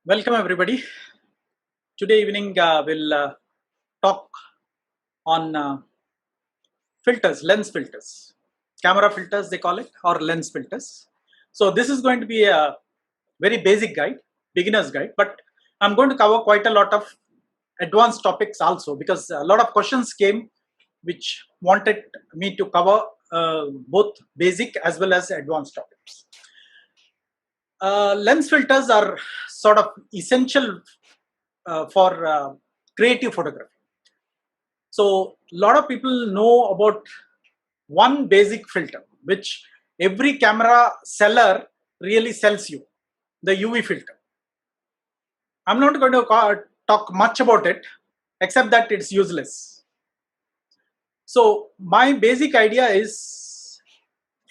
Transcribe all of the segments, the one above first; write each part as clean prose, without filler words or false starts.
Welcome everybody. Today evening we'll talk on filters, lens filters, camera filters they call it, or lens filters. So this is going to be a very basic guide, beginner's guide, but I'm going to cover quite a lot of advanced topics also because a lot of questions came which wanted me to cover both basic as well as advanced topics. Lens filters are sort of essential for creative photography. So a lot of people know about one basic filter, which every camera seller really sells you, the UV filter. I'm not going to talk much about it, except that it's useless. So my basic idea is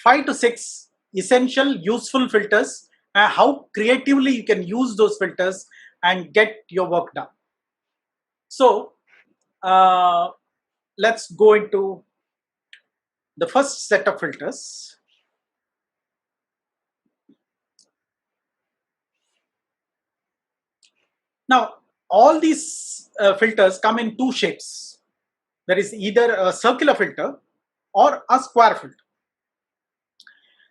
5 to 6 essential useful filters and how creatively you can use those filters and get your work done. So let's go into the first set of filters. Now, all these filters come in two shapes. There is either a circular filter or a square filter.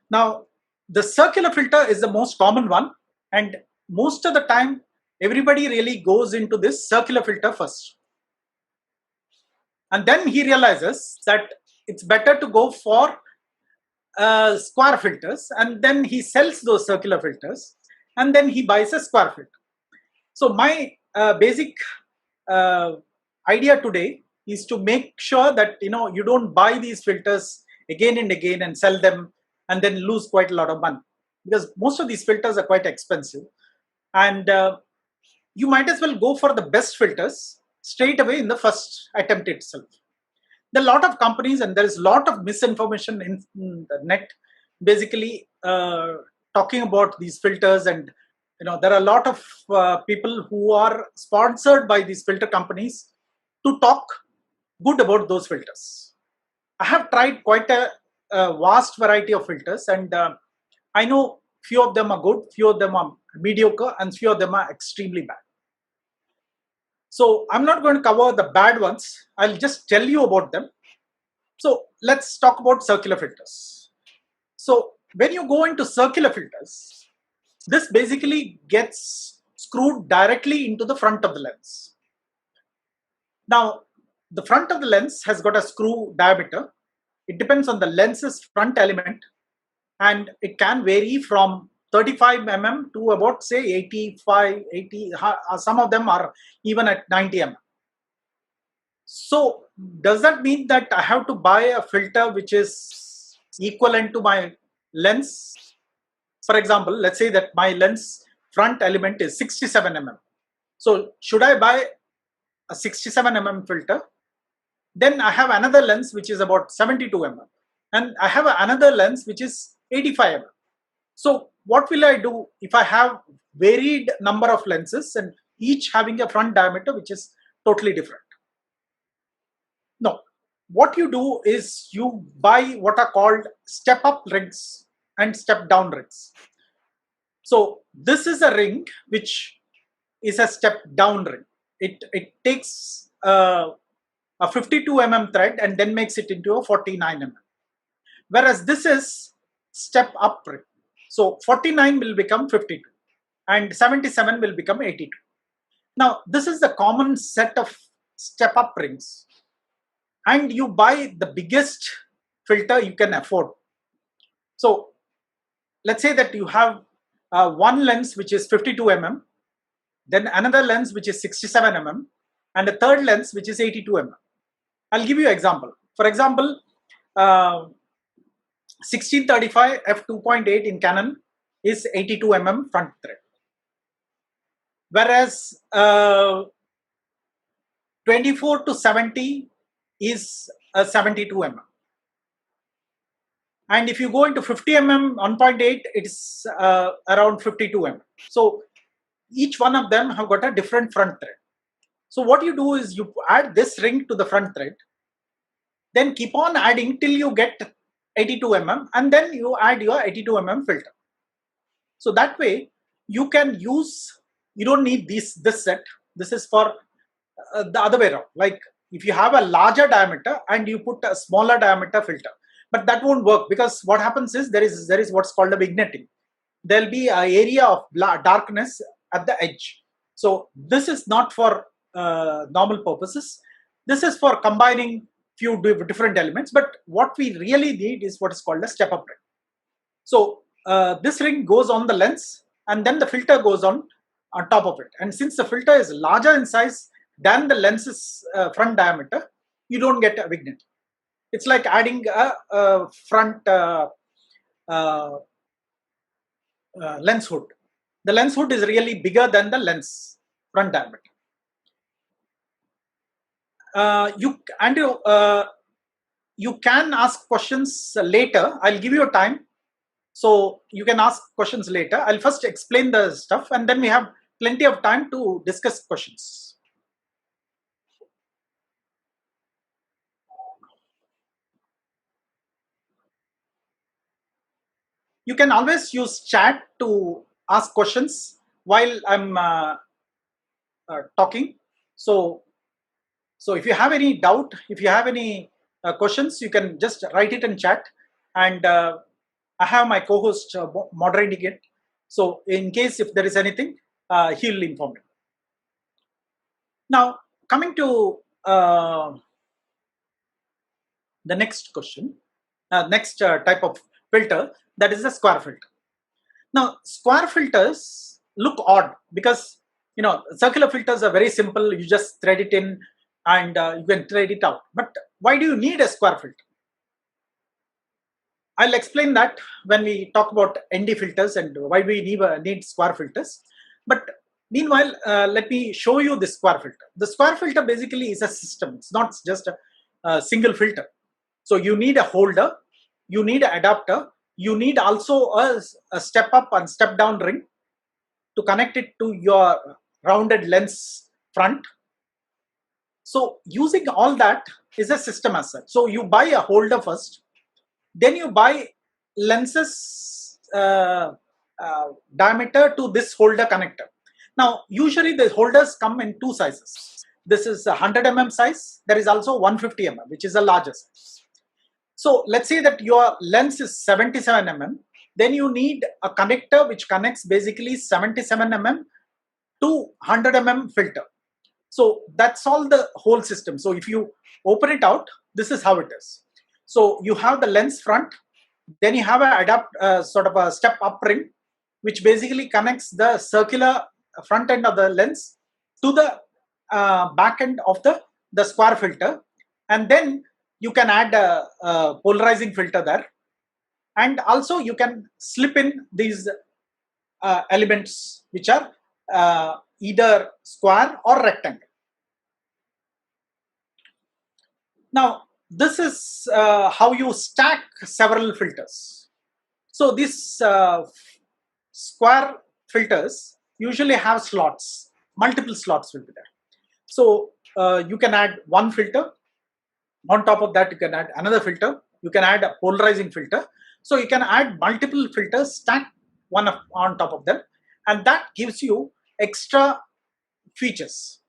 Now, the circular filter is the most common one, and most of the time, everybody really goes into this circular filter first. And then he realizes that it's better to go for square filters, and then he sells those circular filters, and then he buys a square filter. So my basic idea today is to make sure that you don't buy these filters again and again and sell them and then lose quite a lot of money, because most of these filters are quite expensive, and you might as well go for the best filters straight away in the first attempt itself. There are a lot of companies and there is a lot of misinformation in the net basically talking about these filters, and there are a lot of people who are sponsored by these filter companies to talk good about those filters. I have tried quite a vast variety of filters, and I know few of them are good, few of them are mediocre, and few of them are extremely bad. So I'm not going to cover the bad ones. I'll just tell you about them. So let's talk about circular filters. So when you go into circular filters, this basically gets screwed directly into the front of the lens. Now, the front of the lens has got a screw diameter. It depends on the lens's front element, and it can vary from 35 mm to about say 85, 80, some of them are even at 90 mm. So does that mean that I have to buy a filter which is equivalent to my lens? For example, let's say that my lens front element is 67 mm. So should I buy a 67 mm filter? Then I have another lens which is about 72 mm, and I have another lens which is 85 mm. So what will I do if I have varied number of lenses and each having a front diameter which is totally different? No, what you do is you buy what are called step up rings and step down rings. So this is a ring which is a step down ring. It takes a 52 mm thread and then makes it into a 49 mm. Whereas this is step up ring. So 49 will become 52 and 77 will become 82. Now this is the common set of step up rings, and you buy the biggest filter you can afford. So let's say that you have one lens which is 52 mm, then another lens which is 67 mm, and a third lens which is 82 mm. I'll give you an example. For example, 1635 f2.8 in Canon is 82 mm front thread, whereas 24 to 70 is a 72 mm. And if you go into 50 mm 1.8, it's around 52 mm. So each one of them have got a different front thread. So what you do is you add this ring to the front thread, then keep on adding till you get 82 mm, and then you add your 82 mm filter. So that way you can use you don't need this set. This is for the other way around. Like if you have a larger diameter and you put a smaller diameter filter, but that won't work, because what happens is there is what's called a vignetting. There'll be an area of darkness at the edge. So this is not for normal purposes. This is for combining few different elements. But what we really need is what is called a step-up ring. So this ring goes on the lens, and then the filter goes on top of it. And since the filter is larger in size than the lens's front diameter, you don't get a vignetting. It's like adding a front lens hood. The lens hood is really bigger than the lens front diameter. You can ask questions later. I'll give you a time, so you can ask questions later. I'll first explain the stuff, and then we have plenty of time to discuss questions. You can always use chat to ask questions while I'm talking. So if you have any doubt, if you have any questions, you can just write it in chat, and I have my co-host moderating it. So in case if there is anything, he'll inform me. Now coming to the next question, next type of filter, that is a square filter. Now square filters look odd because circular filters are very simple. You just thread it in and you can thread it out. But why do you need a square filter? I'll explain that when we talk about ND filters and why we need square filters. But meanwhile, let me show you the square filter. The square filter basically is a system. It's not just a single filter. So you need a holder, you need an adapter, you need also a step up and step down ring to connect it to your rounded lens front. So using all that is a system as such. So you buy a holder first, then you buy lenses diameter to this holder connector. Now usually the holders come in two sizes. This is a 100 mm size. There is also 150 mm, which is the largest size. So let's say that your lens is 77 mm. Then you need a connector which connects basically 77 mm to 100 mm filter. So that's all the whole system. So if you open it out, this is how it is. So you have the lens front, then you have a sort of a step up ring, which basically connects the circular front end of the lens to the back end of the square filter, and then you can add a polarizing filter there, and also you can slip in these elements which are either square or rectangle. Now this is how you stack several filters. So these square filters usually have slots, multiple slots will be there. So you can add one filter. On top of that, you can add another filter. You can add a polarizing filter. So you can add multiple filters stacked one on top of them, and that gives you extra features.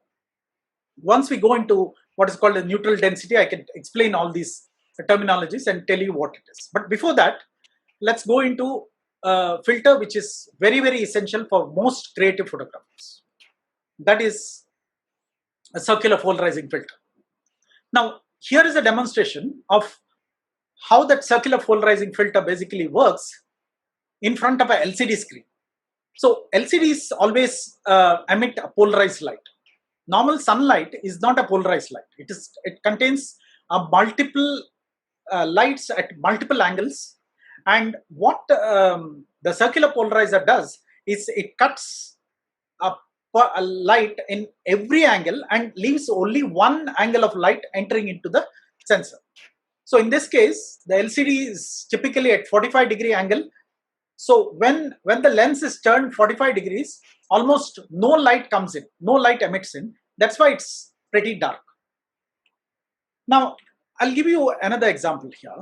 Once we go into what is called a neutral density, I can explain all these terminologies and tell you what it is. But before that, let's go into a filter which is very, very essential for most creative photographers. That is a circular polarizing filter. Now, here is a demonstration of how that circular polarizing filter basically works in front of a LCD screen. So LCDs always emit a polarized light. Normal sunlight is not a polarized light. It contains multiple lights at multiple angles, and what the circular polarizer does is it cuts a light in every angle and leaves only one angle of light entering into the sensor. So in this case, the LCD is typically at 45-degree angle. So when the lens is turned 45 degrees, almost no light comes in, no light emits in. That's why it's pretty dark. Now, I'll give you another example here.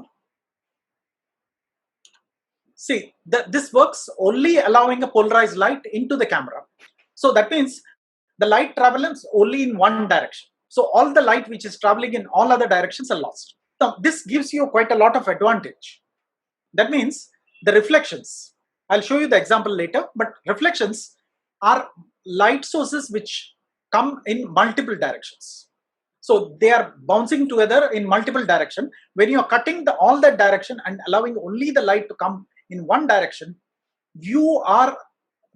See, this works only allowing a polarized light into the camera. So that means the light travels only in one direction. So all the light which is traveling in all other directions are lost. Now this gives you quite a lot of advantage. That means the reflections, I'll show you the example later, but reflections are light sources which come in multiple directions. So they are bouncing together in multiple direction. When you are cutting all that direction and allowing only the light to come in one direction, you are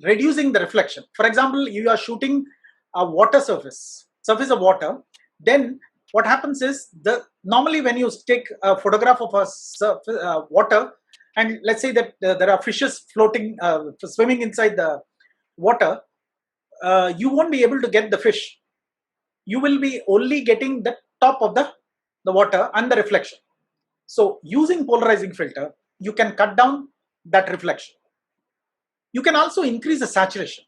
reducing the reflection. For example, you are shooting a water surface of water, then what happens is, normally when you take a photograph of a water, and let's say that there are fishes floating, swimming inside the water, you won't be able to get the fish. You will be only getting the top of the water and the reflection. So using polarizing filter, you can cut down that reflection. You can also increase the saturation.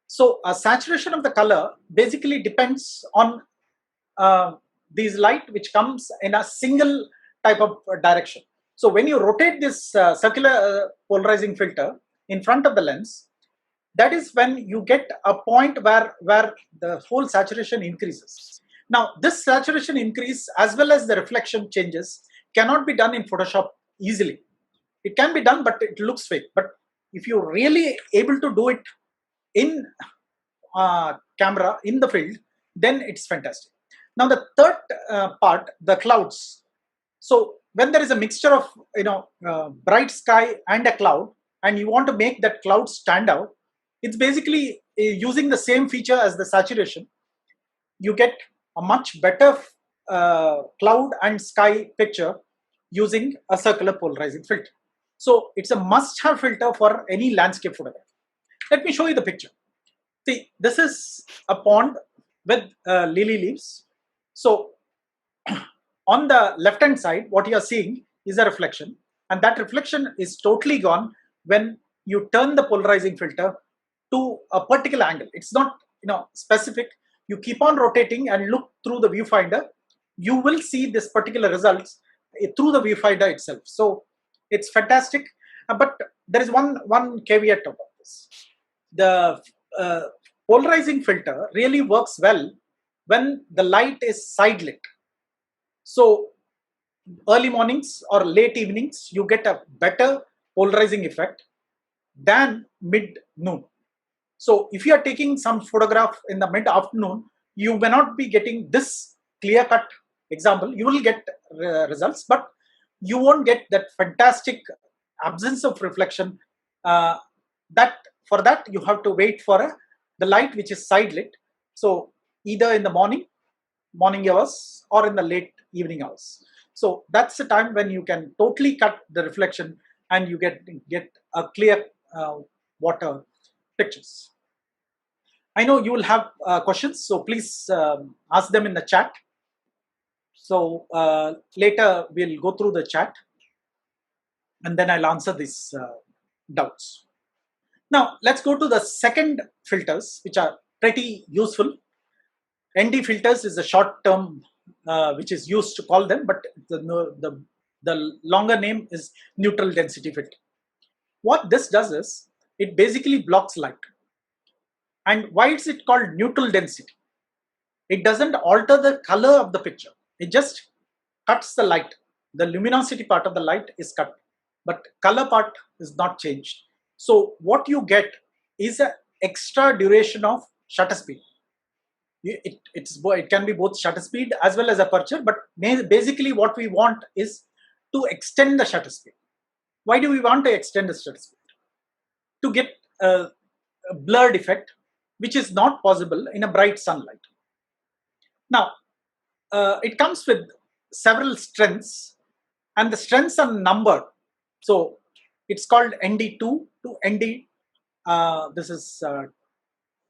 So a saturation of the color basically depends on these light which comes in a single type of direction. So when you rotate this circular polarizing filter in front of the lens, that is when you get a point where the whole saturation increases. Now this saturation increase as well as the reflection changes cannot be done in Photoshop easily. It can be done, but it looks fake. But if you're really able to do it in camera, in the field, then it's fantastic. Now the third part, the clouds. So when there is a mixture of bright sky and a cloud, and you want to make that cloud stand out, it's basically using the same feature as the saturation. You get a much better cloud and sky picture using a circular polarizing filter. So it's a must-have filter for any landscape photography. Let me show you the picture. See, this is a pond with lily leaves. So on the left-hand side, what you are seeing is a reflection, and that reflection is totally gone when you turn the polarizing filter to a particular angle. It's not specific. You keep on rotating and look through the viewfinder, you will see this particular results through the viewfinder itself. So it's fantastic. But there is one caveat about this. The polarizing filter really works well when the light is side lit. So early mornings or late evenings, you get a better polarizing effect than mid noon. So if you are taking some photograph in the mid afternoon, you may not be getting this clear cut example. You will get results, but you won't get that fantastic absence of reflection. For that you have to wait for the light which is side lit. So either in the morning hours or in the late evening hours. So that's the time when you can totally cut the reflection and you get a clear water pictures. I know you will have questions, so please ask them in the chat. So later we'll go through the chat and then I'll answer these doubts. Now let's go to the second filters, which are pretty useful. ND filters is a short term which is used to call them, but the longer name is neutral density filter. What this does is, it basically blocks light. And why is it called neutral density? It doesn't alter the color of the picture. It just cuts the light. The luminosity part of the light is cut, but color part is not changed. So what you get is an extra duration of shutter speed. It can be both shutter speed as well as aperture, but basically what we want is to extend the shutter speed. Why do we want to extend the shutter speed? To get a blurred effect, which is not possible in a bright sunlight. Now, it comes with several strengths, and the strengths are numbered. So it's called ND2 to ND. This is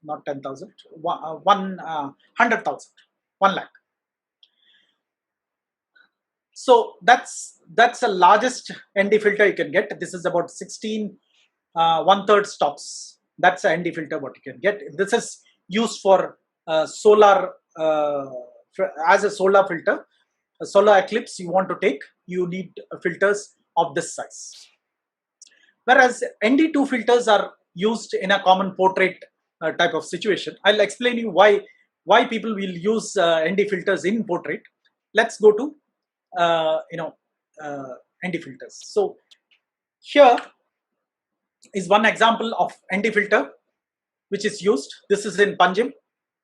not 10,000, 100,000, 1 lakh. So that's the largest ND filter you can get. This is about 16 1/3 stops. That's an ND filter what you can get. This is used for solar, as a solar filter. A solar eclipse you want to take, you need filters of this size. Whereas ND2 filters are used in a common portrait type of situation. I'll explain you why people will use ND filters in portrait. Let's go to uh, ND filters. So here is one example of ND filter which is used. This is in Panjim,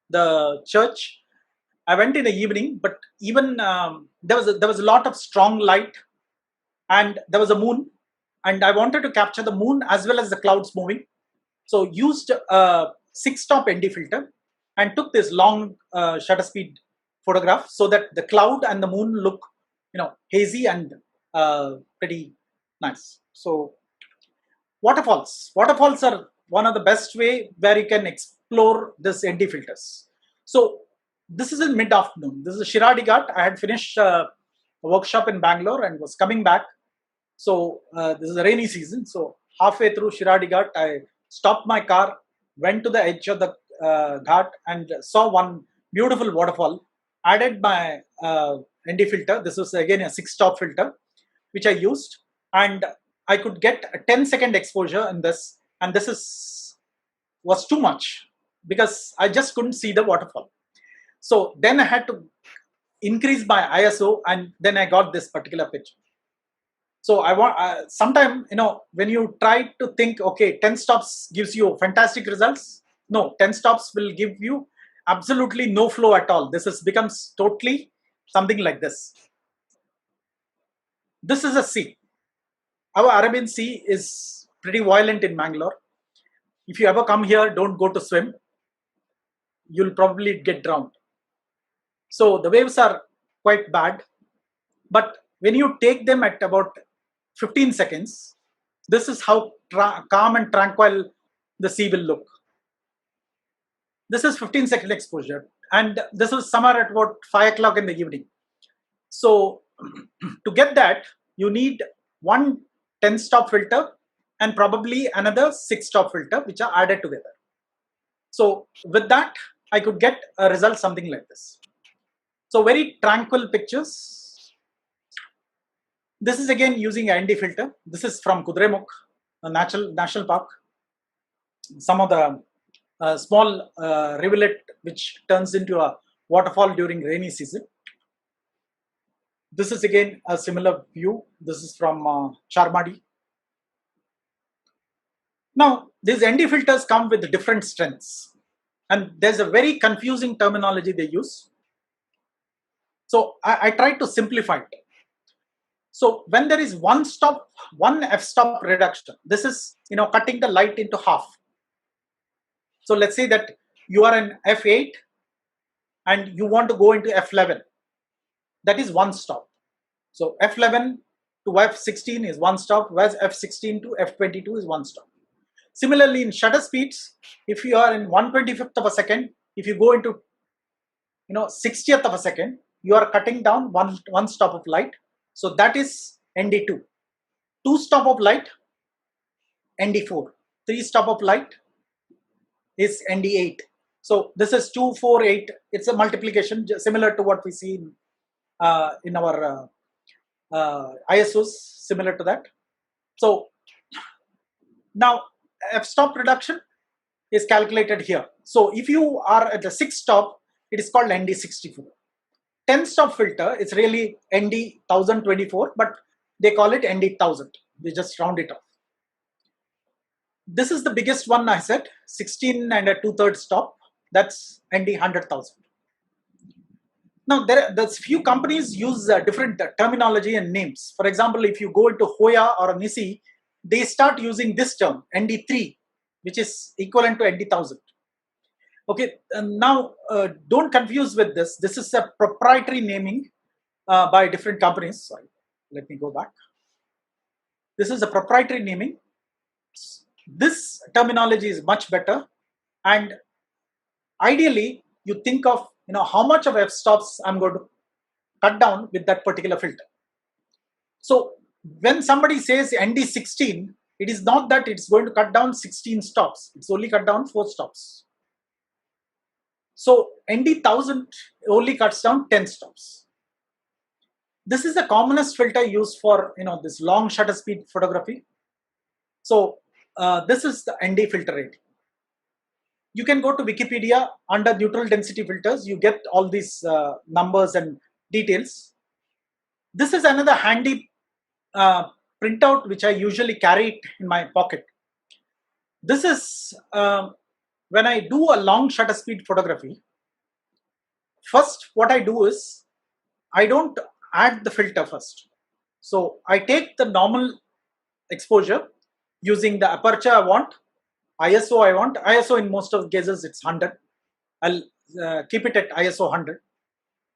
the church. I went in the evening, but even there was a lot of strong light, and there was a moon, and I wanted to capture the moon as well as the clouds moving. So used a 6-stop ND filter and took this long shutter speed photograph so that the cloud and the moon look, hazy and pretty nice. So waterfalls are one of the best way where you can explore this ND filters. So this is in mid-afternoon. This is Shiradi Ghat. I had finished a workshop in Bangalore and was coming back. So this is a rainy season. So halfway through Shiradi Ghat, I stopped my car, went to the edge of the ghat and saw one beautiful waterfall. Added my ND filter. This was again a 6-stop filter, which I used, and I could get a 10-second exposure in this, and this was too much because I just couldn't see the waterfall. So then I had to increase my ISO, and then I got this particular picture. So I want sometime, when you try to think, okay, 10 stops gives you fantastic results. No, 10 stops will give you absolutely no flow at all. This becomes totally something like this. This is a sea. Our Arabian Sea is pretty violent in Bangalore. If you ever come here, don't go to swim. You'll probably get drowned. So the waves are quite bad. But when you take them at about 15 seconds, this is how calm and tranquil the sea will look. This is 15-second exposure, and this was somewhere at about 5 o'clock in the evening. So to get that, you need one 10-stop filter and probably another 6-stop filter, which are added together. So with that, I could get a result something like this. So very tranquil pictures. This is again using a ND filter. This is from Kudremukh, a national park. Some of the small rivulet which turns into a waterfall during rainy season. This is again a similar view. This is from Charmadi. Now, these ND filters come with different strengths, and there's a very confusing terminology they use. So I tried to simplify it. So when there is one f-stop reduction, this is cutting the light into half. So let's say that you are in f8 and you want to go into f11. That is one stop. So f11 to f16 is one stop, whereas f16 to f22 is one stop. Similarly, in shutter speeds, if you are in 1/25th of a second, if you go into 60th of a second, you are cutting down one stop of light. So that is ND2. 2 stop of light, ND4. 3 stop of light is ND8. So this is 2, 4, 8. It's a multiplication similar to what we see in our ISOs, similar to that. So now f-stop reduction is calculated here. So if you are at the 6th stop, it is called ND64. 10-stop filter is really ND1024, but they call it ND1000. They just round it off. This is the biggest one I said, 16 and a 2/3 stop. That's ND100,000. Now, there's few companies use different terminology and names. For example, if you go into Hoya or Nisi, they start using this term, ND3, which is equivalent to ND1000. Okay, and now don't confuse with this. This is a proprietary naming by different companies. Sorry, let me go back. This is a proprietary naming. This terminology is much better, and ideally, you think of how much of f-stops I'm going to cut down with that particular filter. So when somebody says ND16, it is not that it's going to cut down 16 stops. It's only cut down 4 stops. So ND1000 only cuts down 10 stops. This is the commonest filter used for this long shutter speed photography. So this is the ND filter rating. You can go to Wikipedia under neutral density filters. You get all these numbers and details. This is another handy printout which I usually carry in my pocket. This is when I do a long shutter speed photography. First, what I do is I don't add the filter first. So I take the normal exposure using the aperture I want, ISO I want. ISO in most of the cases it's 100. I'll keep it at ISO 100.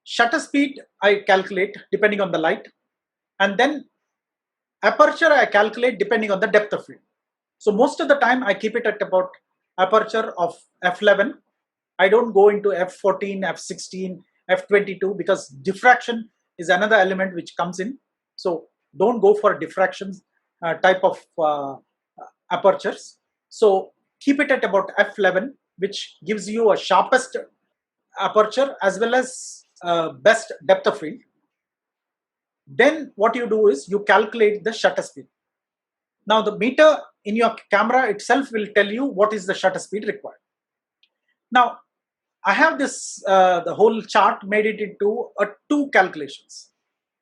Shutter speed I calculate depending on the light, and then aperture I calculate depending on the depth of field. So most of the time I keep it at about aperture of f11. I don't go into f14, f16, f22 because diffraction is another element which comes in. So don't go for diffraction type of apertures. So keep it at about f11, which gives you a sharpest aperture as well as best depth of field. Then what you do is you calculate the shutter speed. Now the meter in your camera itself will tell you what is the shutter speed required. Now I have this the whole chart made it into two calculations.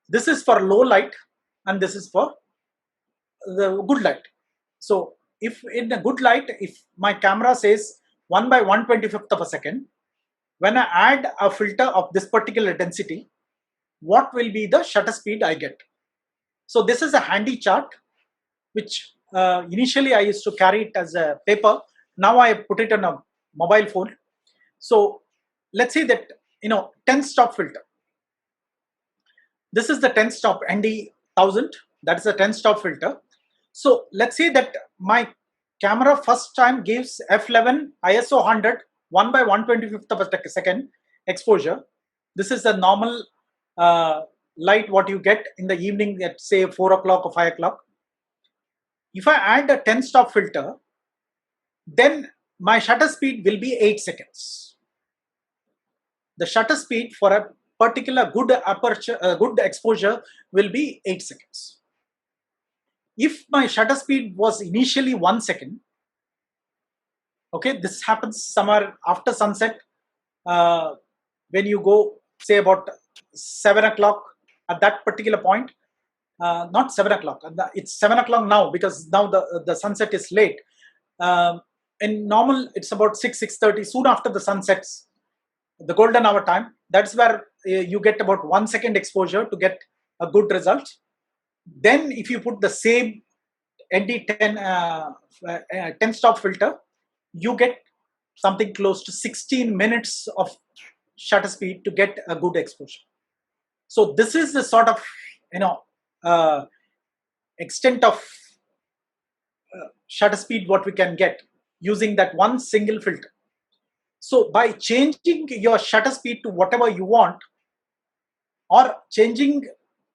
This is for low light and this is for the good light. So if in a good light, if my camera says 1 by 1/25th of a second, when I add a filter of this particular density, what will be the shutter speed I get? So this is a handy chart which initially I used to carry it as a paper. Now I put it on a mobile phone. So let's say that 10 stop filter. This is the 10 stop ND 1000. That is a 10 stop filter. So let's say that my camera first time gives f11 ISO 100 1 by 1/25th of a second exposure. This is the normal light what you get in the evening at say 4 o'clock or 5 o'clock. If I add a 10 stop filter, then my shutter speed will be 8 seconds. The shutter speed for a particular good aperture, good exposure will be 8 seconds. If my shutter speed was initially 1 second, okay, this happens somewhere after sunset, when you go say about 7 o'clock at that particular point, not 7 o'clock, it's 7 o'clock now because now the sunset is late. In normal, it's about 6:30, soon after the sun sets, the golden hour time. That's where you get about 1 second exposure to get a good result. Then if you put the same ND10 10 stop filter, you get something close to 16 minutes of shutter speed to get a good exposure. So this is the sort of extent of shutter speed what we can get using that one single filter. So by changing your shutter speed to whatever you want, or changing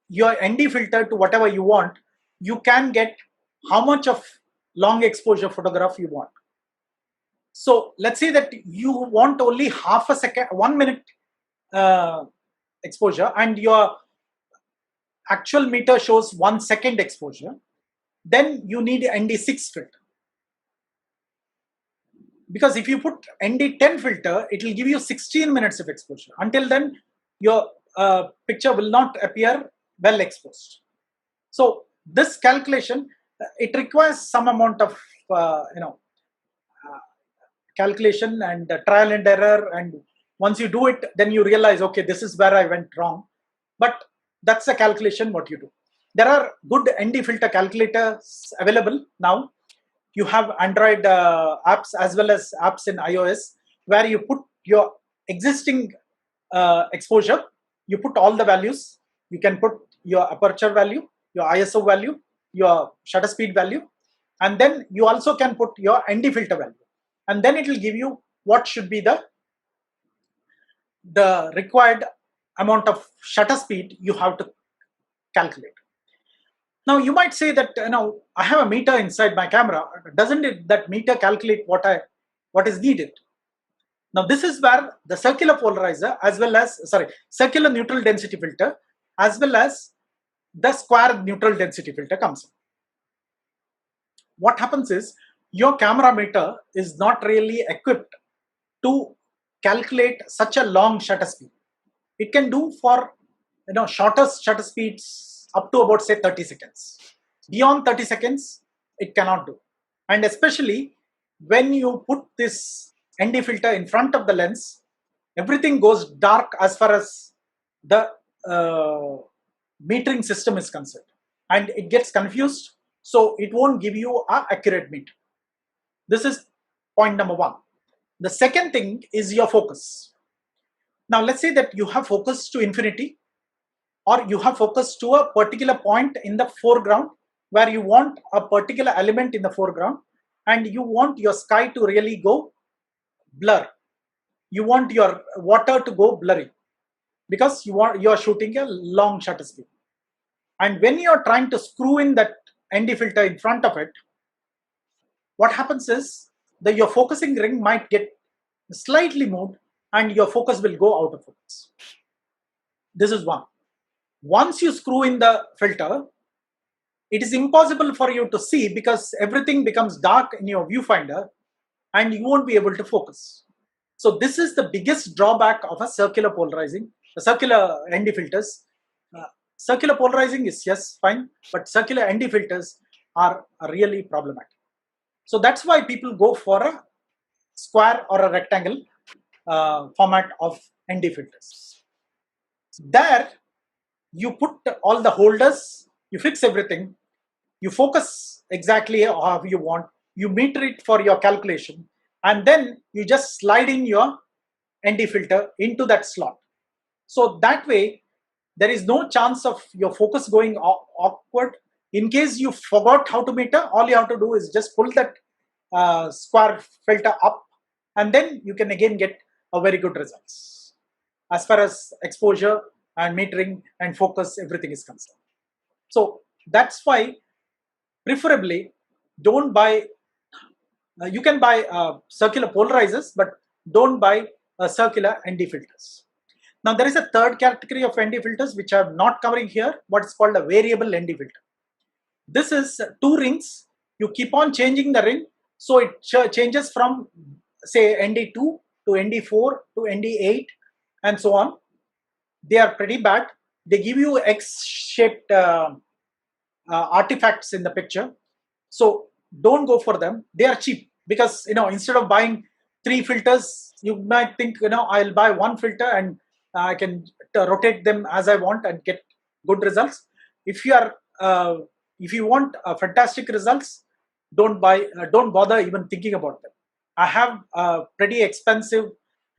your ND filter to whatever you want, you can get how much of long exposure photograph you want. So let's say that you want only half a second, 1 minute exposure, and your actual meter shows 1 second exposure. Then you need ND6 filter. Because if you put ND10 filter, it will give you 16 minutes of exposure. Until then, your picture will not appear well exposed. So this calculation, it requires some amount of calculation and trial and error. And once you do it, then you realize, okay, this is where I went wrong. But that's the calculation what you do. There are good ND filter calculators available now. You have Android apps as well as apps in iOS where you put your existing exposure, you put all the values. You can put your aperture value, your ISO value, your shutter speed value, and then you also can put your ND filter value. And then it will give you what should be the required amount of shutter speed you have to calculate. Now you might say that I have a meter inside my camera. Doesn't that meter calculate what is needed? Now this is where the circular polarizer as well as circular neutral density filter as well as the square neutral density filter comes in. What happens is your camera meter is not really equipped to calculate such a long shutter speed. It can do for shortest shutter speeds up to about say 30 seconds. Beyond 30 seconds, it cannot do. And especially when you put this ND filter in front of the lens, everything goes dark as far as the metering system is concerned, and it gets confused, so it won't give you an accurate meter. This is point number one. The second thing is your focus. Now let's say that you have focus to infinity, or you have focus to a particular point in the foreground where you want a particular element in the foreground, and you want your sky to really go blur. You want your water to go blurry because you are shooting a long shutter speed. And when you are trying to screw in that ND filter in front of it, what happens is that your focusing ring might get slightly moved and your focus will go out of focus. This is one. Once you screw in the filter, it is impossible for you to see because everything becomes dark in your viewfinder and you won't be able to focus. So this is the biggest drawback of a circular polarizing, circular ND filters. Circular polarizing is yes, fine, but circular ND filters are really problematic. So that's why people go for a square or a rectangle format of ND filters. There, you put all the holders, you fix everything, you focus exactly how you want, you meter it for your calculation, and then you just slide in your ND filter into that slot. So that way, there is no chance of your focus going awkward. In case you forgot how to meter, all you have to do is just pull that square filter up, and then you can again get a very good results as far as exposure and metering and focus, everything is concerned. So that's why preferably don't buy, you can buy circular polarizers, but don't buy circular ND filters. Now there is a third category of ND filters which I'm not covering here, what is called a variable ND filter. This is two rings, you keep on changing the ring, so it changes from say ND2 to ND4 to ND8 and so on. They are pretty bad. They give you X-shaped artifacts in the picture. So don't go for them. They are cheap because instead of buying 3 filters, you might think I'll buy 1 filter and I can rotate them as I want and get good results. If you want fantastic results, don't bother even thinking about them. I have a pretty expensive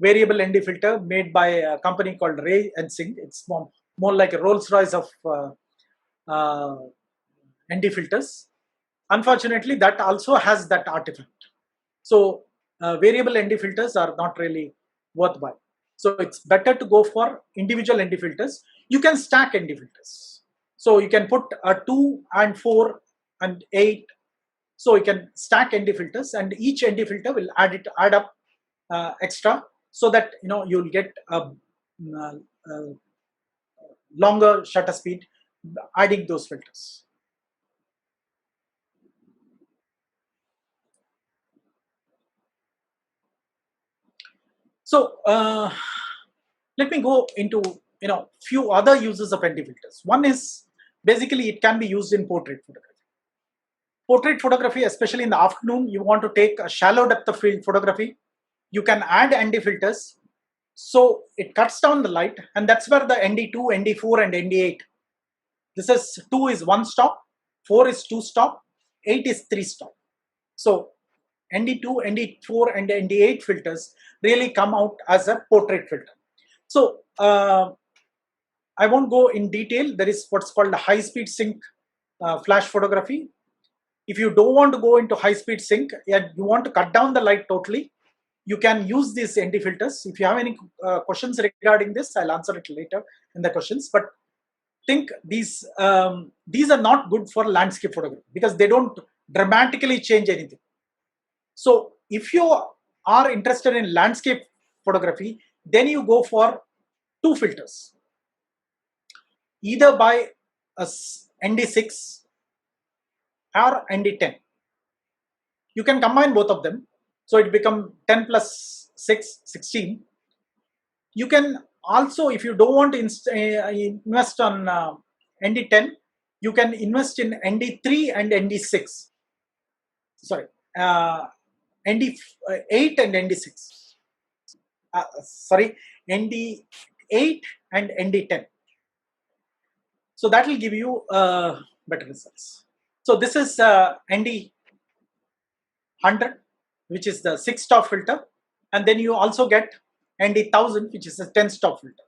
variable ND filter made by a company called Ray and Singh. It's more like a Rolls Royce of ND filters. Unfortunately, that also has that artifact. So variable ND filters are not really worthwhile. So it's better to go for individual ND filters. You can stack ND filters. So you can put a 2 and 4 and 8. So you can stack ND filters, and each ND filter will add up extra, so that you'll get a longer shutter speed adding those filters. So let me go into few other uses of ND filters. One is basically it can be used in portrait photography. Portrait photography, especially in the afternoon, you want to take a shallow depth of field photography. You can add ND filters, so it cuts down the light, and that's where the ND2, ND4, and ND8. This is 2 is 1 stop, 4 is 2 stop, 8 is 3 stop. So ND2, ND4, and ND8 filters really come out as a portrait filter. So I won't go in detail. There is what's called a high-speed sync flash photography. If you don't want to go into high-speed sync, and you want to cut down the light totally, you can use these ND filters. If you have any questions regarding this, I'll answer it later in the questions. But think these are not good for landscape photography because they don't dramatically change anything. So if you are interested in landscape photography, then you go for 2 filters. Either buy a ND6 or ND10. You can combine both of them, so it becomes 10 plus 16. You can also, if you don't want to invest on ND10, you can invest in ND3 and ND6. Sorry, ND8 and ND6. Sorry, ND8 and ND10. So that will give you better results. So this is ND100, which is the 6-stop filter, and then you also get ND1000, which is a 10-stop filter.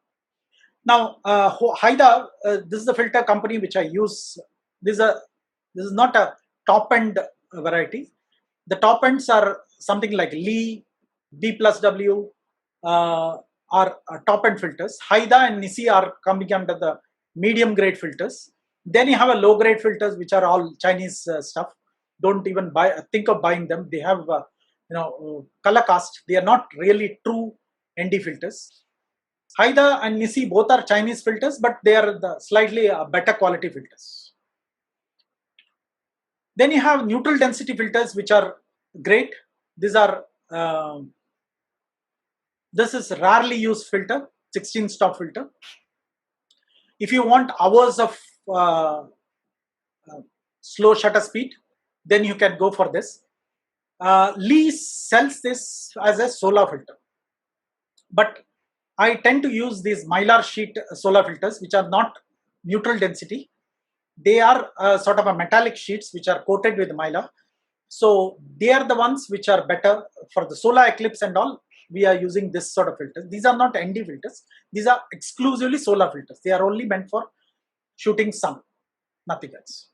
Now, Haida, this is the filter company which I use. This is not a top-end variety. The top ends are something like Lee, B plus W, are top-end filters. Haida and Nisi are coming under the medium-grade filters. Then you have a low-grade filters, which are all Chinese stuff. Don't even think of buying them. They have color cast. They are not really true ND filters. Haida and Nisi both are Chinese filters, but they are the slightly better quality filters. Then you have neutral density filters, which are great. These are this is rarely used filter, 16-stop filter. If you want hours of slow shutter speed, then you can go for this. Lee sells this as a solar filter, but I tend to use these mylar sheet solar filters, which are not neutral density. They are sort of a metallic sheets which are coated with mylar. So they are the ones which are better for the solar eclipse and all. We are using this sort of filters. These are not ND filters. These are exclusively solar filters. They are only meant for shooting sun, nothing else.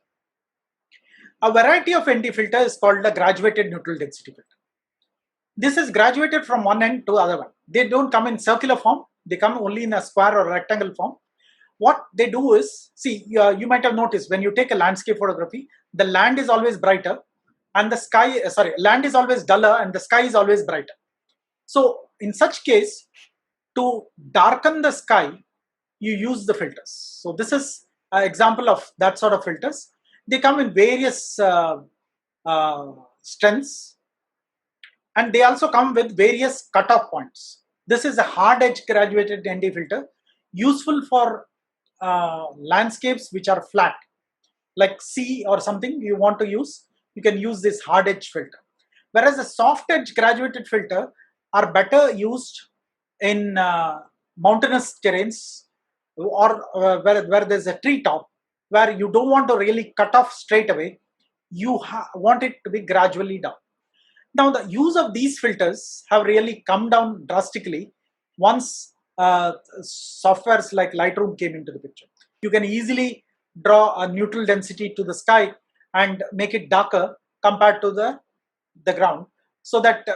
A variety of ND filter is called the graduated neutral density filter. This is graduated from one end to the other one. They don't come in circular form. They come only in a square or rectangle form. What they do is, see, you might have noticed when you take a landscape photography, the land is always brighter and the sky, land is always duller and the sky is always brighter. So in such case, to darken the sky, you use the filters. So this is an example of that sort of filters. They come in various strengths, and they also come with various cutoff points. This is a hard edge graduated ND filter, useful for landscapes which are flat, like sea or something you want to use, you can use this hard edge filter. Whereas the soft edge graduated filter are better used in mountainous terrains or where there's a tree top, where you don't want to really cut off straight away. You want it to be gradually down. Now, the use of these filters have really come down drastically once softwares like Lightroom came into the picture. You can easily draw a neutral density to the sky and make it darker compared to the ground, so that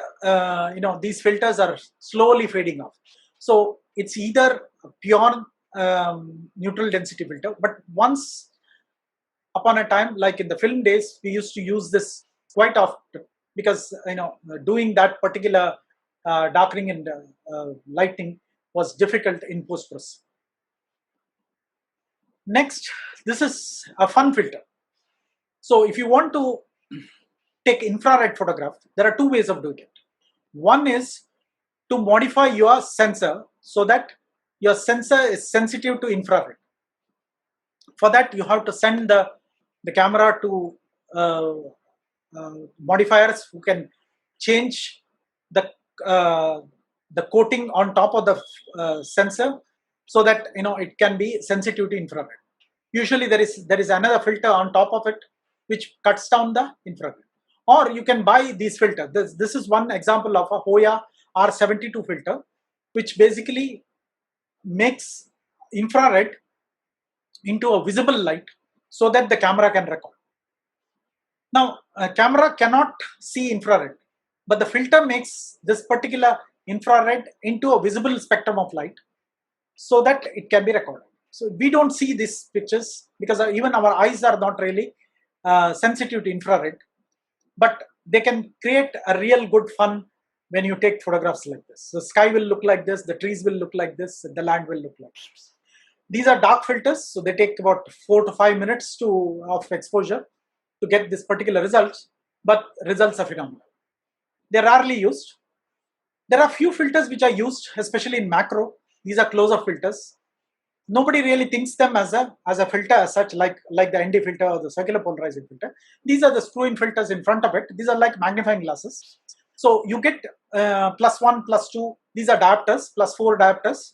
these filters are slowly fading off. So it's either a pure neutral density filter, but once upon a time, like in the film days, we used to use this quite often, because doing that particular darkening and lighting was difficult in post-processing. Next, this is a fun filter. So if you want to take infrared photograph, there are two ways of doing it. One is to modify your sensor so that your sensor is sensitive to infrared. For that, you have to send the camera to modifiers who can change the coating on top of the sensor, so that it can be sensitive to infrared. Usually there is another filter on top of it which cuts down the infrared. Or you can buy these filters. This is one example of a Hoya R72 filter, which basically makes infrared into a visible light so that the camera can record. Now, a camera cannot see infrared, but the filter makes this particular infrared into a visible spectrum of light so that it can be recorded. So we don't see these pictures because even our eyes are not really sensitive to infrared, but they can create a real good fun when you take photographs like this. The sky will look like this, the trees will look like this, the land will look like this. These are dark filters, so they take about 4 to 5 minutes of exposure to get this particular result, but results are phenomenal. They're rarely used. There are few filters which are used, especially in macro. These are close-up filters. Nobody really thinks them as a filter as such, like the ND filter or the circular polarizing filter. These are the screw-in filters in front of it. These are like magnifying glasses. So you get +1, +2. These are diopters, +4 diopters,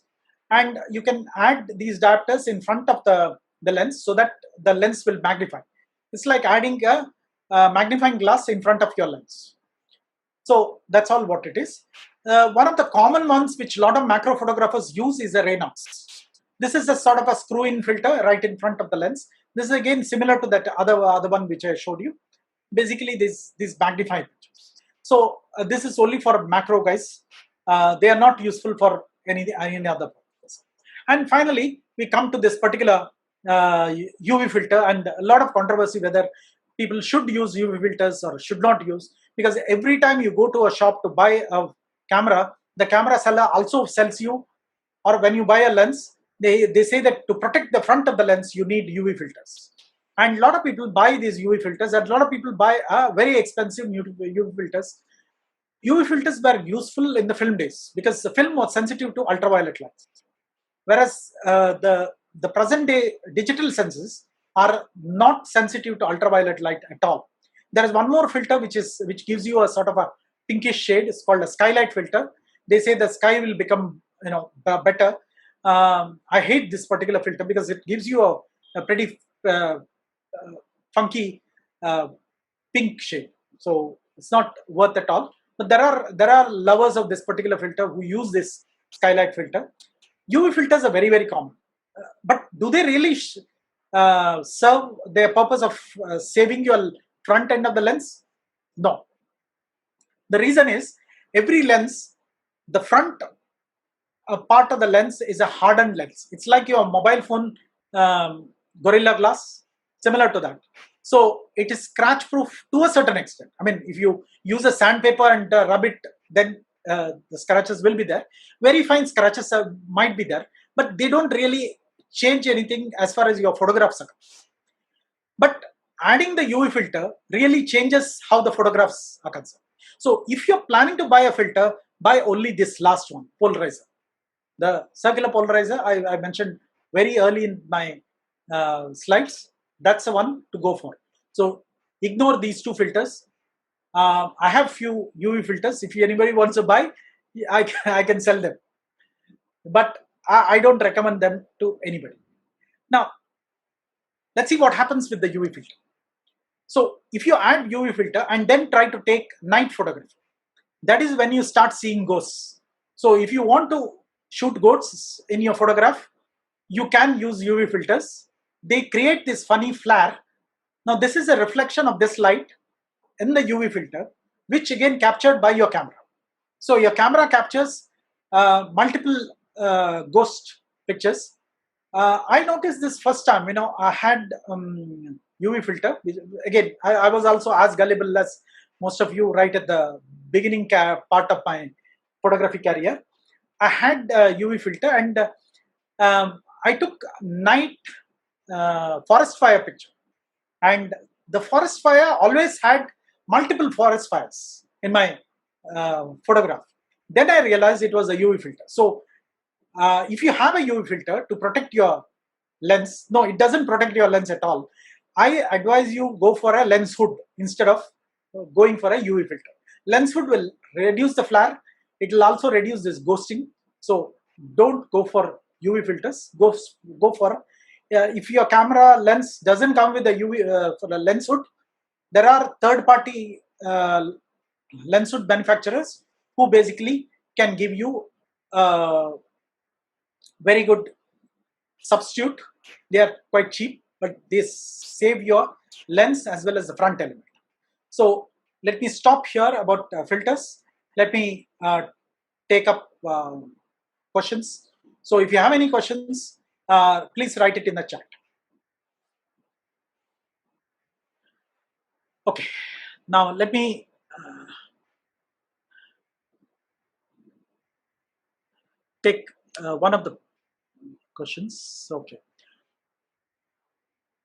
and you can add these diopters in front of the lens so that the lens will magnify. It's like adding a magnifying glass in front of your lens. So that's all what it is. One of the common ones which a lot of macro photographers use is a Reynolds. This is a sort of a screw-in filter right in front of the lens. This is again similar to that other one which I showed you. Basically, this magnified pictures. So this is only for macro guys. They are not useful for any other purpose. And finally, we come to this particular UV filter, and a lot of controversy whether people should use UV filters or should not use, because every time you go to a shop to buy a camera, the camera seller also sells you, or when you buy a lens, they say that to protect the front of the lens, you need UV filters. And a lot of people buy these UV filters, and a lot of people buy very expensive UV filters. UV filters were useful in the film days because the film was sensitive to ultraviolet light. Whereas the present day digital lenses are not sensitive to ultraviolet light at all. There is one more filter which gives you a sort of a pinkish shade. It's called a Skylight Filter. They say the sky will become better. I hate this particular filter because it gives you a pretty funky pink shade. So it's not worth at all. But there are lovers of this particular filter who use this Skylight Filter. UV filters are very, very common. But do they really serve their purpose of saving your front end of the lens? No. The reason is every lens, the front part of the lens is a hardened lens. It's like your mobile phone Gorilla Glass, similar to that. So it is scratch proof to a certain extent. I mean, if you use a sandpaper and rub it, then the scratches will be there. Very fine scratches might be there, but they don't really change anything as far as your photographs are concerned. But adding the UV filter really changes how the photographs are concerned. So if you're planning to buy a filter, buy only this last one, Polarizer. The circular polarizer I mentioned very early in my slides. That's the one to go for. So ignore these two filters. I have few UV filters. If anybody wants to buy, I can sell them. But I don't recommend them to anybody. Now, let's see what happens with the UV filter. So if you add UV filter and then try to take night photography, that is when you start seeing ghosts. So if you want to shoot ghosts in your photograph, you can use UV filters. They create this funny flare. Now this is a reflection of this light in the UV filter, which again captured by your camera. So your camera captures multiple ghost pictures. I noticed this first time, I had UV filter. Again, I was also as gullible as most of you right at the beginning part of my photography career. I had UV filter, and I took night forest fire picture, and the forest fire always had multiple forest fires in my photograph. Then I realized it was a UV filter. So if you have a UV filter to protect your lens, no, it doesn't protect your lens at all. I advise you go for a lens hood instead of going for a UV filter. Lens hood will reduce the flare. It will also reduce this ghosting. So don't go for UV filters. Go for if your camera lens doesn't come with a UV for a lens hood, there are third-party lens hood manufacturers who basically can give you very good substitute. They are quite cheap, but they save your lens as well as the front element. So let me stop here about filters. Let me take up questions. So if you have any questions, please write it in the chat. Okay, now let me take one of the questions. Okay.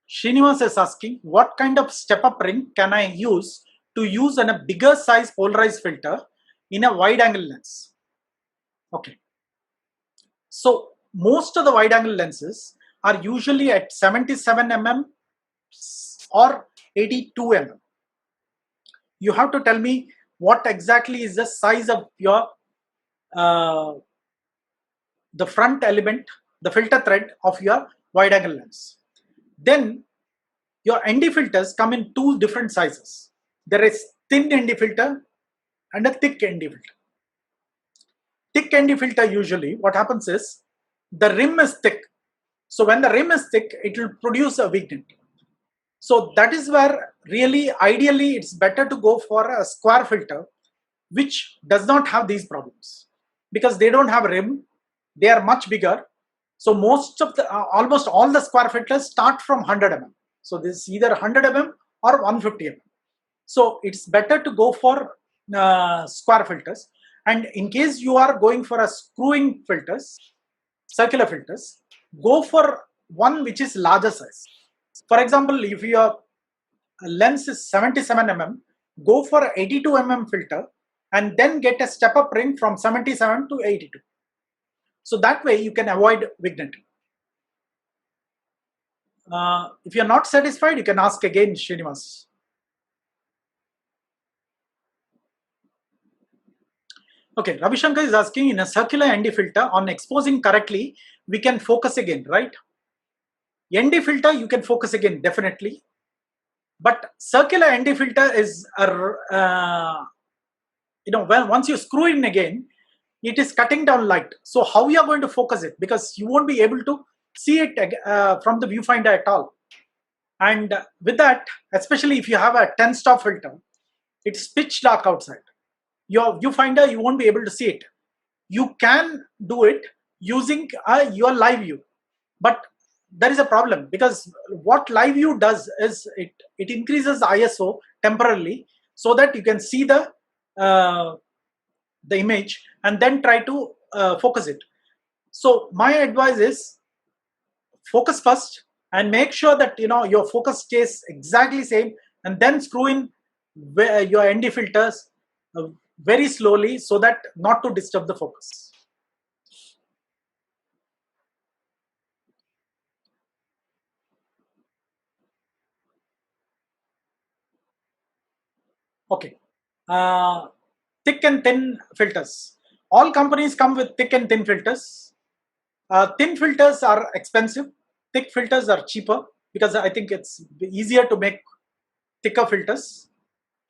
Srinivas is asking, what kind of step-up ring can I use to use on a bigger size polarized filter in a wide angle lens? Okay. So most of the wide angle lenses are usually at 77 mm or 82 mm. You have to tell me what exactly is the size of your uh, the front element, the filter thread of your wide angle lens. Then your ND filters come in two different sizes. There is thin ND filter and a thick ND filter. Thick ND filter, usually what happens is the rim is thick. So when the rim is thick, it will produce a vignette. So that is where really ideally it's better to go for a square filter which does not have these problems, because they don't have a rim, they are much bigger. So most of the almost all the square filters start from 100 mm. So this is either 100 mm or 150 mm. So it's better to go for square filters. And in case you are going for a screwing filters, circular filters, go for one which is larger size. For example, if your lens is 77 mm, go for 82 mm filter and then get a step up ring from 77 to 82. So that way you can avoid vignetting. If you're not satisfied, you can ask again, Srinivas. Okay, Ravi Shankar is asking, in a circular ND filter, on exposing correctly, we can focus again, right? ND filter, you can focus again, definitely. But circular ND filter is, once you screw in again, it is cutting down light. So how you are going to focus it? Because you won't be able to see it from the viewfinder at all. And with that, especially if you have a 10-stop filter, it's pitch dark outside. Your viewfinder, you won't be able to see it. You can do it using your live view, but there is a problem, because what live view does is it increases the ISO temporarily so that you can see the image and then try to focus it. So my advice is focus first and make sure that your focus stays exactly same, and then screw in your ND filters very slowly so that not to disturb the focus. Okay. Thick and thin filters. All companies come with thick and thin filters. Thin filters are expensive. Thick filters are cheaper, because I think it's easier to make thicker filters.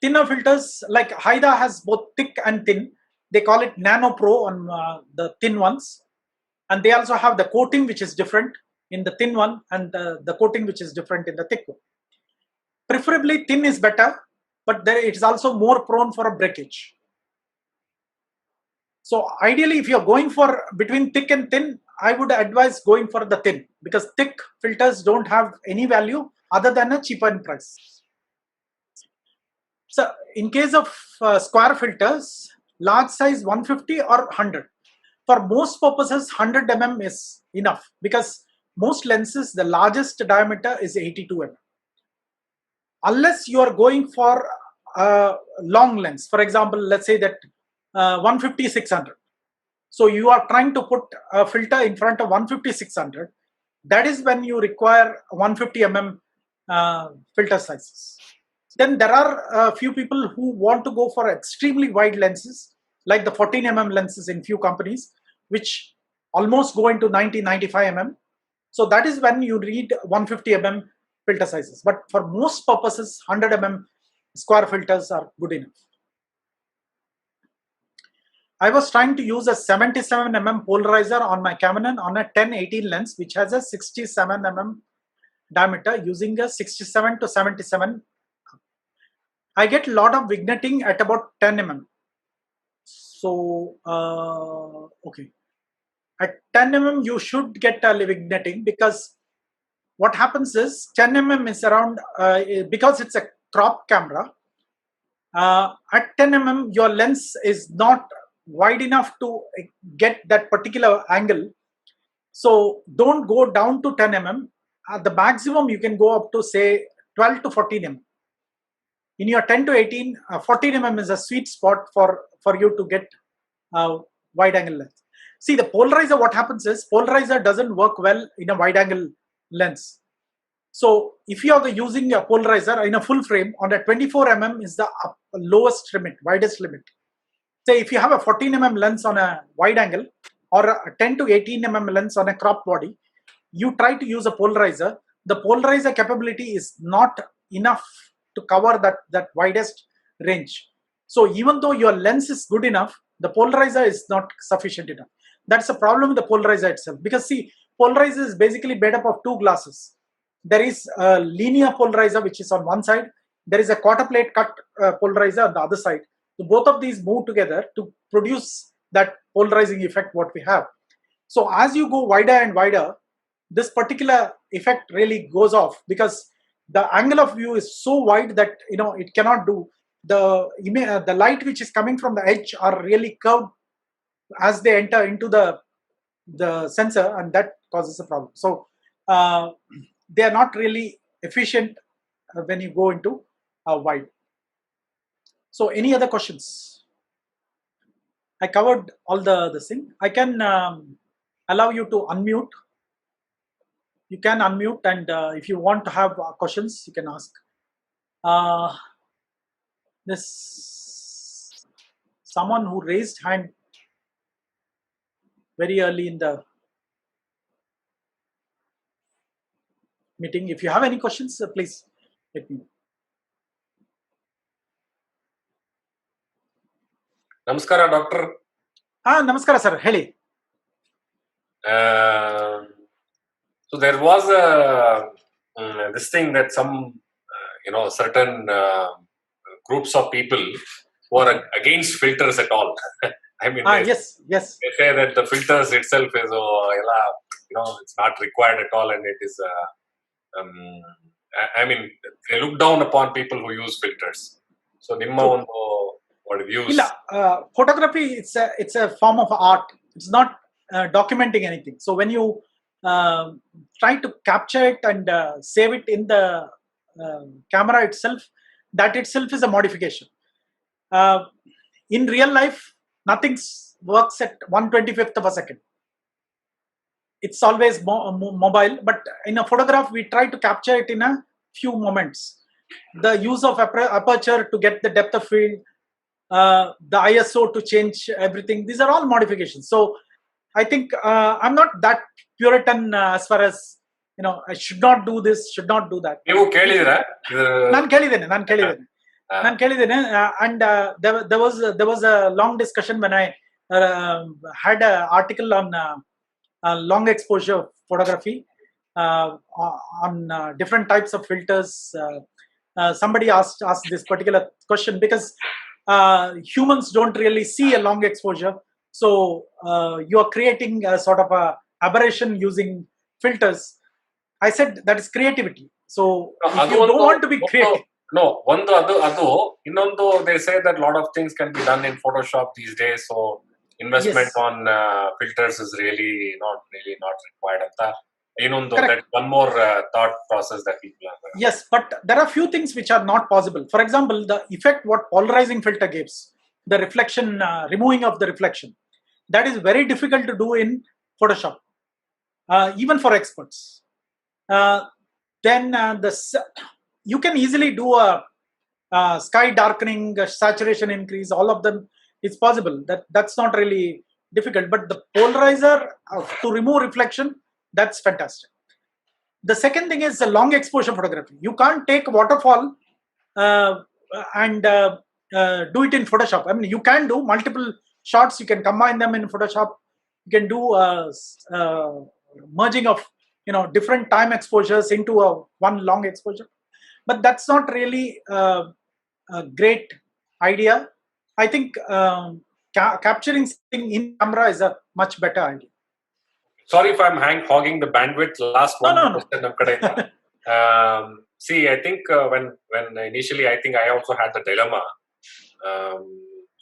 Thinner filters, like Haida has both thick and thin. They call it Nano Pro on the thin ones. And they also have the coating which is different in the thin one, and the coating which is different in the thick one. Preferably thin is better, but it is also more prone for a breakage. So ideally, if you're going for between thick and thin, I would advise going for the thin, because thick filters don't have any value other than a cheaper in price. So in case of square filters, large size 150 or 100. For most purposes, 100 mm is enough, because most lenses, the largest diameter is 82 mm. Unless you are going for a long lens, for example, let's say that 150-600. So you are trying to put a filter in front of 150-600. That is when you require 150 mm filter sizes. Then there are a few people who want to go for extremely wide lenses, like the 14 mm lenses in few companies, which almost go into 90-95 mm. So that is when you need 150 mm filter sizes. But for most purposes, 100 mm square filters are good enough. I was trying to use a 77 mm polarizer on my Canon on a 10-18 lens, which has a 67 mm diameter, using a 67 to 77. I get a lot of vignetting at about 10 mm. So, okay. At 10 mm, you should get a vignetting, because what happens is 10 mm is around, because it's a crop camera, at 10 mm, your lens is not wide enough to get that particular angle. So don't go down to 10 mm. At the maximum, you can go up to say 12 to 14 mm. In your 10 to 18, 14 mm is a sweet spot for you to get wide angle lens. See, the polarizer, what happens is, polarizer doesn't work well in a wide angle lens. So if you are using a polarizer in a full frame, on a 24 mm is the lowest limit, widest limit. Say if you have a 14 mm lens on a wide angle, or a 10 to 18 mm lens on a crop body, you try to use a polarizer. The polarizer capability is not enough to cover that widest range. So even though your lens is good enough, the polarizer is not sufficient enough. That's the problem with the polarizer itself. Because see, polarizer is basically made up of two glasses. There is a linear polarizer which is on one side. There is a quarter plate cut polarizer on the other side. So both of these move together to produce that polarizing effect what we have. So as you go wider and wider, this particular effect really goes off, because the angle of view is so wide that it cannot do the light which is coming from the edge are really curved as they enter into the sensor, and that causes a problem. So they are not really efficient when you go into wide. So any other questions? I covered all this thing. I can allow you to unmute. You can unmute, and if you want to have questions, you can ask. This someone who raised hand very early in the meeting. If you have any questions, please let me know. Namaskara, doctor. Namaskara, sir. Heli. So there was this thing that some certain groups of people who are against filters at all. I mean, yes. They say that the filters itself is it's not required at all, and it is. I mean, they look down upon people who use filters. So, nimma what views? Photography, it's a form of art. It's not documenting anything. So when you try to capture it and save it in the camera itself, that itself is a modification. In real life, nothing works at 1/25th of a second. It's always mobile, but in a photograph, we try to capture it in a few moments. The use of aperture to get the depth of field, the ISO to change everything, these are all modifications. So I think I'm not that Puritan as far as I should not do this, should not do that. You ಕೇಳಿದಿರಾ? ನಾನು ಕೇಳಿದ್ದೇನೆ, and there was a long discussion when I had an article on long exposure photography on different types of filters. Somebody asked this particular question because humans don't really see a long exposure, so you are creating a sort of a aberration using filters. I said that is creativity. So if you don't want to be creative. No, ಇನ್ನೊಂದು they say that a lot of things can be done in Photoshop these days, so investment on filters is really not required. That one more thought process that people are. Yes, but there are few things which are not possible. For example, the effect what polarizing filter gives, the reflection, removing of the reflection, that is very difficult to do in Photoshop, even for experts. Then you can easily do a sky darkening, saturation increase, all of them. It's possible. That's not really difficult. But the polarizer to remove reflection, that's fantastic. The second thing is the long exposure photography. You can't take waterfall and do it in Photoshop. I mean, you can do multiple shots. You can combine them in Photoshop. You can do merging of different time exposures into one long exposure. But that's not really a great idea. I think capturing something in camera is a much better idea. Sorry if I'm hogging the bandwidth. Last one question. See, I think when initially, I think I also had the dilemma.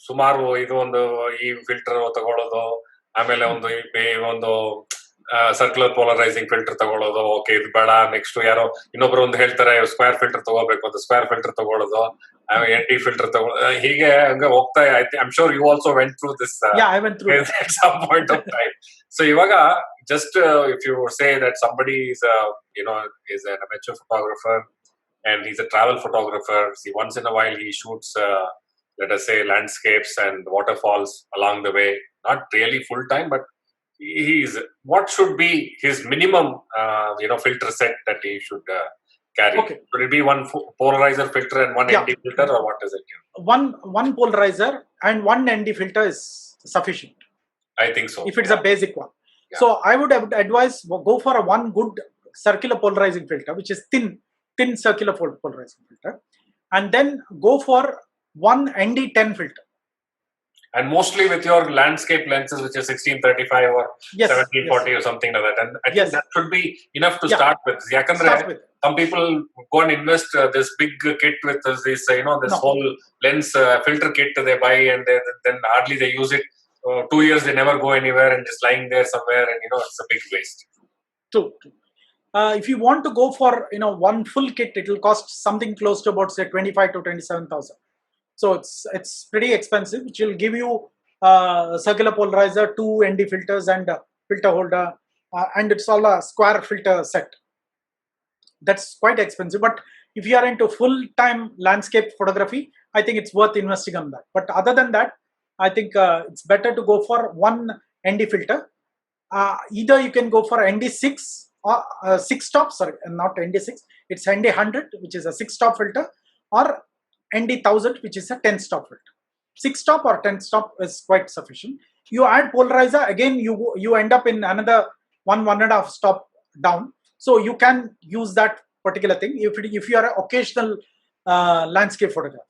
ಸುಮಾರು ಇದು ಒಂದು ಈ filter ತಗೊಳ್ಳೋದು, ಆಮೇಲೆ ಒಂದು circular polarising filter ತಗೊಳ್ಳೋದು, okay ಇದು ಬೇಡ, ನೆಕ್ಸ್ಟ್ ಯಾರೋ ಇನ್ನೊಬ್ರು ಒಂದು ಹೇಳ್ತಾರೆ ಸ್ಕ್ವೇರ್ ಫಿಲ್ಟರ್ ತಗೋಬೇಕು ಅಂತ ಸ್ಕ್ವೇರ್ ಫಿಲ್ಟರ್ ತಗೊಳ್ಳೋದು, ND ಫಿಲ್ಟರ್ ತಗೊಳ್ಳೋದು, ಹೀಗೆ ಹಂಗೆ ಹೋಗ್ತಾ I'm sure you also went through this at some point of time. So ಇವಾಗ just if you say that somebody is is an amateur photographer and he's a travel photographer, see once in a while he shoots let us say landscapes and waterfalls along the way, not really full time, but what should be his minimum filter set that he should carry? Okay. Should it be one polarizer filter and one ND filter, or what is it? One polarizer and one ND filter is sufficient. I think so. If it's a basic one. Yeah. So I would advise go for one good circular polarizing filter, which is thin circular polarizing filter, and then go for one ND10 filter. And mostly with your landscape lenses, which is 1635 or 1740 or something like that. And I think that should be enough to start with. Some people go and invest this big kit with this, this whole lens filter kit they buy, and then hardly they use it. 2 years they never go anywhere and just lying there somewhere, and it's a big waste. True. If you want to go for one full kit, it will cost something close to about say 25 to 27,000. So it's pretty expensive, which will give you circular polarizer, 2 ND filters and a filter holder, and it's all a square filter set. That's quite expensive. But if you are into full-time landscape photography, I think it's worth investing on that. But other than that, I think it's better to go for one ND filter. Either you can go for ND6 or 6-stop, sorry, not ND6, it's ND100, which is a 6-stop filter, or ND1000, which is a 10-stop filter. 6-stop or 10-stop is quite sufficient. You add polarizer, again you end up in another 1.5 stop down. So you can use that particular thing if you are an occasional landscape photographer.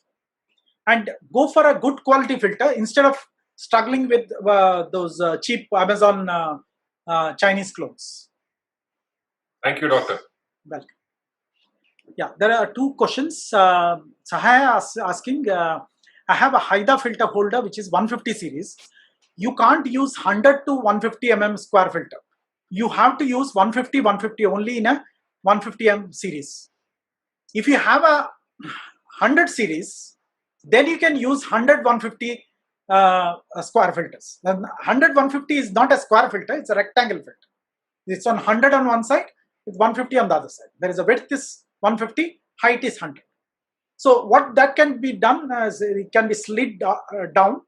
And go for a good quality filter instead of struggling with those cheap Amazon Chinese clones. Thank you, Doctor. Welcome. Yeah, there are 2 questions. Sahaya is asking, I have a Haida filter holder which is 150 series. You can't use 100 to 150 mm square filter. You have to use 150 only in a 150 mm series. If you have a 100 series, then you can use 100-150 square filters. Then 100-150 is not a square filter, it's a rectangle filter. It's on 100 on one side, with 150 on the other side. There is a width is 150, height is 100. So what that can be done is it can be slid down.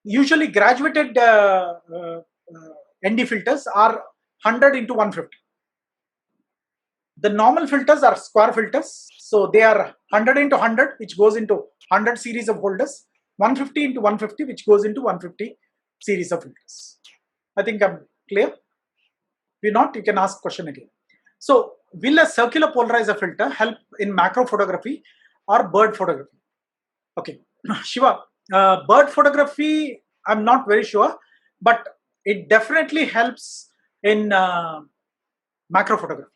Usually graduated ND filters are 100 into 150. The normal filters are square filters. So they are 100 into 100, which goes into 100 series of holders, 150 into 150, which goes into 150 series of filters. I think I'm clear. If not, you can ask question again. So will a circular polarizer filter help in macro photography or bird photography? Okay, Shiva, bird photography, I'm not very sure, but it definitely helps in macro photography.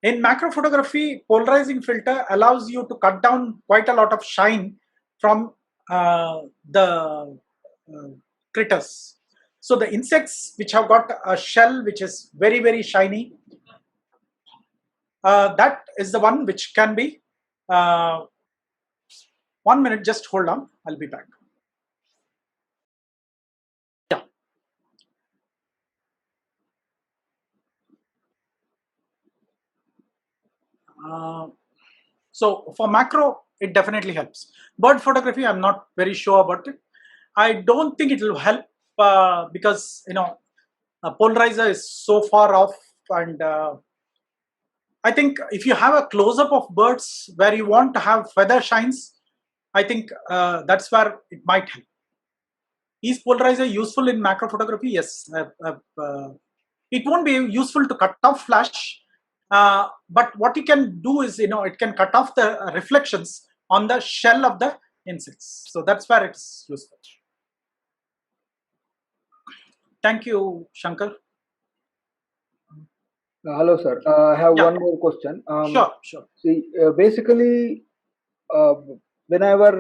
In macro photography, polarizing filter allows you to cut down quite a lot of shine from the critters. So the insects which have got a shell which is very, very shiny, that is the one which can be 1 minute, just hold on, I'll be back. Yeah. So for macro, it definitely helps. Bird photography, I'm not very sure about it. I don't think it will help because polarizer is so far off, and I think if you have a close-up of birds where you want to have feather shines, I think that's where it might help. Is polarizer useful in macro photography? Yes. It won't be useful to cut off flash, but what you can do is, it can cut off the reflections on the shell of the insects. So that's where it's useful. Thank you, Shankar. Hello, sir. I have one more question. Sure. See, basically, whenever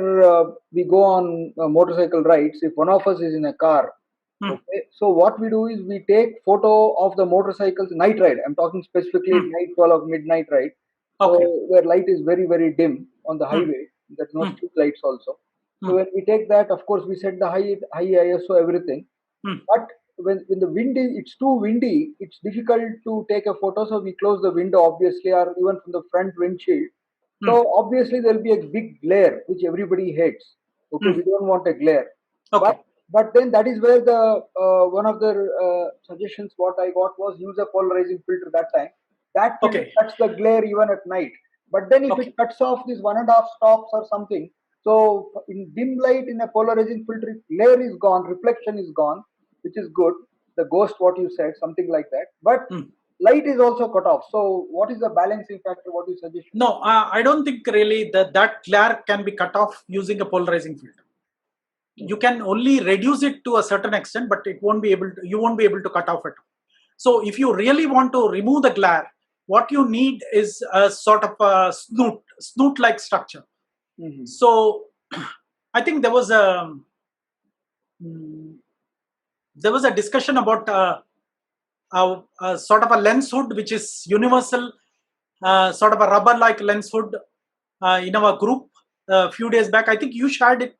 we go on motorcycle rides, if one of us is in a car Okay, so what we do is we take photo of the motorcycles night ride. I'm talking specifically night 12 of midnight ride. So Okay. where light is very, very dim on the highway, there's no street lights also. So when we take that, of course, we set the high ISO everything. But when the wind is, it's too windy, it's difficult to take a photo. So we close the window, obviously, or even from the front windshield. So obviously there'll be a big glare which everybody hates. Okay, we don't want a glare. Okay. But then that is where the one of the suggestions what I got was use a polarizing filter that time. That filter Okay. cuts the glare even at night. But then if it cuts off this 1.5 stops or something, so in dim light in a polarizing filter, glare is gone, reflection is gone, which is good. The ghost, what you said, something like that. But light is also cut off. So what is the balancing factor? What do you suggest? No, I don't think really that glare can be cut off using a polarizing filter. You can only reduce it to a certain extent, but it won't be able to, you won't be able to cut off it. So if you really want to remove the glare, what you need is a sort of a snoot-like structure. So I think there was a discussion about a sort of a lens hood, which is universal, sort of a rubber-like lens hood in our group a few days back. I think you shared it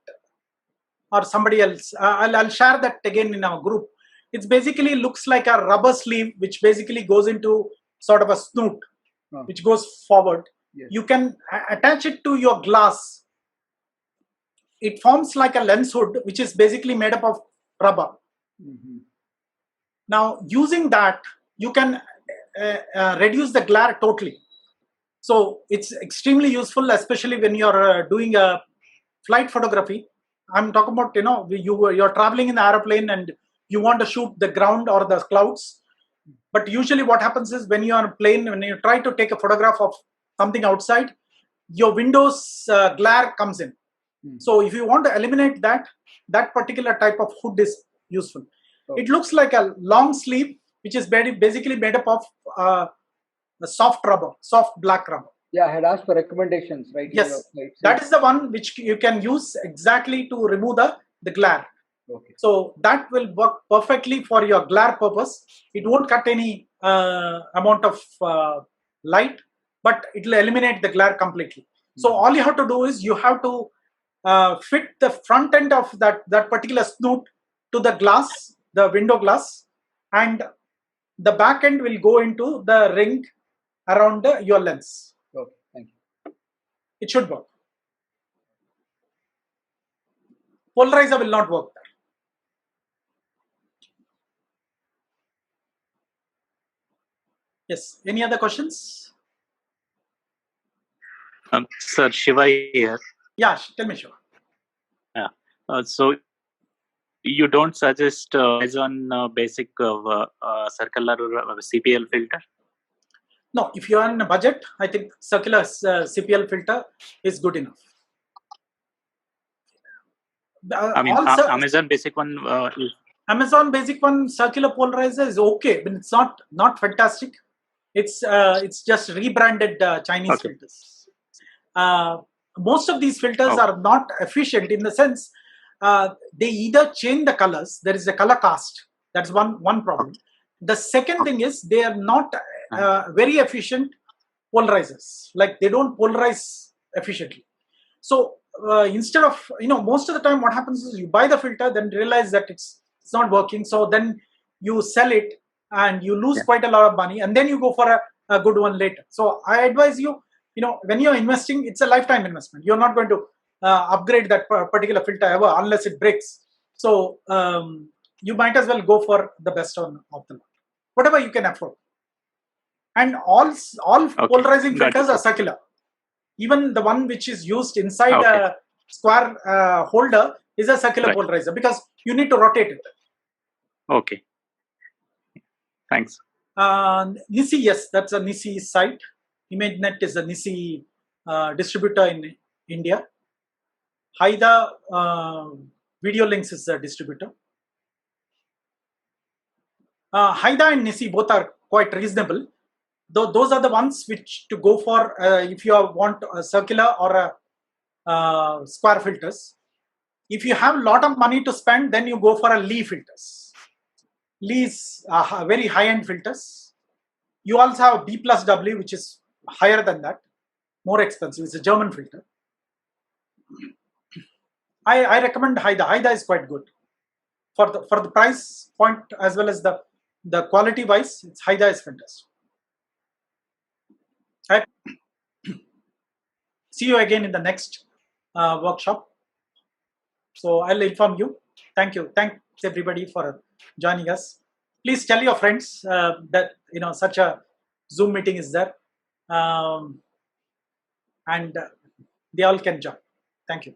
or somebody else. I'll share that again in our group. It basically looks like a rubber sleeve, which basically goes into sort of a snoot, which goes forward. Yes. You can attach it to your glass. It forms like a lens hood, which is basically made up of rubber. Now, using that, you can reduce the glare totally. So it's extremely useful, especially when you're doing a flight photography. I'm talking about, you're traveling in the airplane and you want to shoot the ground or the clouds. But usually what happens is when you're on a plane, when you try to take a photograph of something outside, your window's glare comes in. So if you want to eliminate that particular type of hood is useful. It looks like a long sleeve, which is basically made up of soft rubber, soft black rubber. Yeah, I had asked for recommendations, right? Yes, that is the one which you can use exactly to remove the glare. Okay. So that will work perfectly for your glare purpose. It won't cut any amount of light, but it will eliminate the glare completely. So all you have to do is you have to fit the front end of that particular snoot to the glass, the window glass, and the back end will go into the ring around your lens. Okay, thank you. It should work. Polarizer will not work there. Yes. Any other questions? Sir, Shiva here. Yeah, tell me, Shiva. Yeah. So you don't suggest Amazon basic circular CPL filter? No, if you are in a budget, I think circular CPL filter is good enough. I mean, Amazon basic one. Amazon basic one circular polarizer is okay, but it's not fantastic. It's just rebranded Chinese filters. Most of these filters are not efficient in the sense they either change the colors. There is a color cast. That's one problem. The second thing is they are not very efficient polarizers. Like they don't polarize efficiently. So instead of, most of the time what happens is you buy the filter, then realize that it's not working. So then you sell it and you lose quite a lot of money, and then you go for a good one later. So I advise you, when you're investing, it's a lifetime investment. You're not going to upgrade that particular filter ever unless it breaks. So you might as well go for the best one of the lot, whatever you can afford. And all polarizing filters are circular. Even the one which is used inside a square holder is a circular polarizer because you need to rotate it. Okay. Thanks. Nisi, yes, that's a Nisi site. ImageNet is a Nisi distributor in India. Haida Video Links is a distributor. Haida and Nisi both are quite reasonable. Those are the ones which to go for if you want a circular or a square filters. If you have a lot of money to spend, then you go for a Lee filters. Please, very high-end filters. You also have B plus W, which is higher than that, more expensive. It's a German filter. I recommend Haida. Haida is quite good for the price point as well as the quality wise. It's Haida is fantastic. Right. See you again in the next workshop. So I'll inform you. Thank you. Thanks everybody for joining us. Please tell your friends that such a Zoom meeting is there, and they all can join. Thank you.